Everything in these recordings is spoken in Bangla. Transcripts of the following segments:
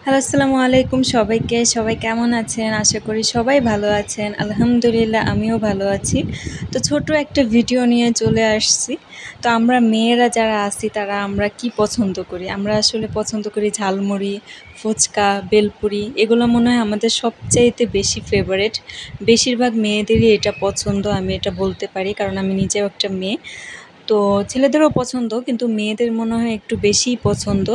হ্যালো, আসসালামু আলাইকুম সবাইকে। সবাই কেমন আছেন? আশা করি সবাই ভালো আছেন। আলহামদুলিল্লাহ আমিও ভালো আছি। তো ছোট একটা ভিডিও নিয়ে চলে আসছি। তো আমরা মেয়েরা যারা আছি তারা আমরা কি পছন্দ করি? আমরা আসলে পছন্দ করি ঝালমুড়ি, ফুচকা, বেলপুরি এগুলো মনে হয় আমাদের সবচাইতে বেশি ফেভারেট। বেশিরভাগ মেয়েদেরই এটা পছন্দ আমি এটা বলতে পারি। কারণ আমি নিজেও একটা মেয়ে। তো ছেলেদেরও পছন্দ কিন্তু মেয়েদের মনে হয় একটু বেশিই পছন্দ।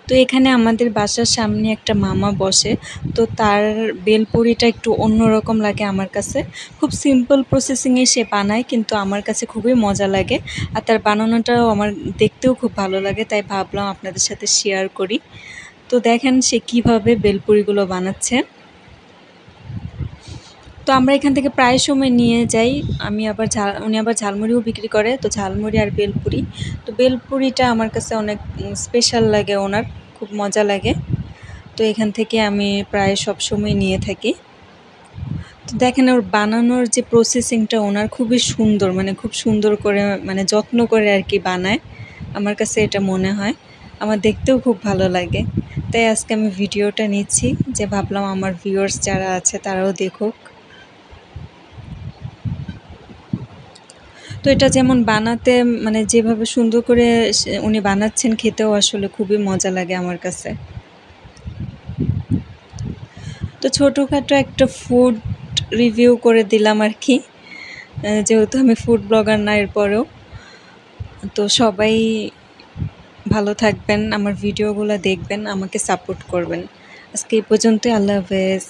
তো এখানে আমাদের বাসার সামনে একটা মামা বসে। তো তার বেলপুরিটা একটু অন্যরকম লাগে আমার কাছে। খুব সিম্পল প্রসেসিংয়ে সে বানায় কিন্তু আমার কাছে খুবই মজা লাগে। আর তার বানানোটাও আমার দেখতেও খুব ভালো লাগে, তাই ভাবলাম আপনাদের সাথে শেয়ার করি। তো দেখেন সে কিভাবে বেলপুরিগুলো বানাচ্ছে। তো আমরা এখান থেকে প্রায় সময় নিয়ে যাই। উনি আবার ঝালমুড়িও বিক্রি করে। তো ঝালমুড়ি আর বেলপুরি। তো বেলপুরিটা আমার কাছে অনেক স্পেশাল লাগে ওনার, খুব মজা লাগে। তো এখান থেকে আমি প্রায় সবসময় নিয়ে থাকি। তো দেখেন ওর বানানোর যে প্রসেসিংটা ওনার খুবই সুন্দর, মানে খুব সুন্দর করে মানে যত্ন করে আর কি বানায়। আমার কাছে এটা মনে হয়। আমার দেখতেও খুব ভালো লাগে। তাই আজকে আমি ভিডিওটা নিচ্ছি, যে ভাবলাম আমার ভিউয়ার্স যারা আছে তারাও দেখুক। তো এটা যেমন বানাতে মানে যেভাবে সুন্দর করে উনি বানাচ্ছেন, খেতেও আসলে খুবই মজা লাগে আমার কাছে। তো ছোটোখাটো একটা ফুড রিভিউ করে দিলাম আর কি, যেহেতু আমি ফুড ব্লগার না। এরপরেও তো সবাই ভালো থাকবেন, আমার ভিডিওগুলো দেখবেন, আমাকে সাপোর্ট করবেন। আজকে এই পর্যন্তই। আল্লাহ হাফেজ।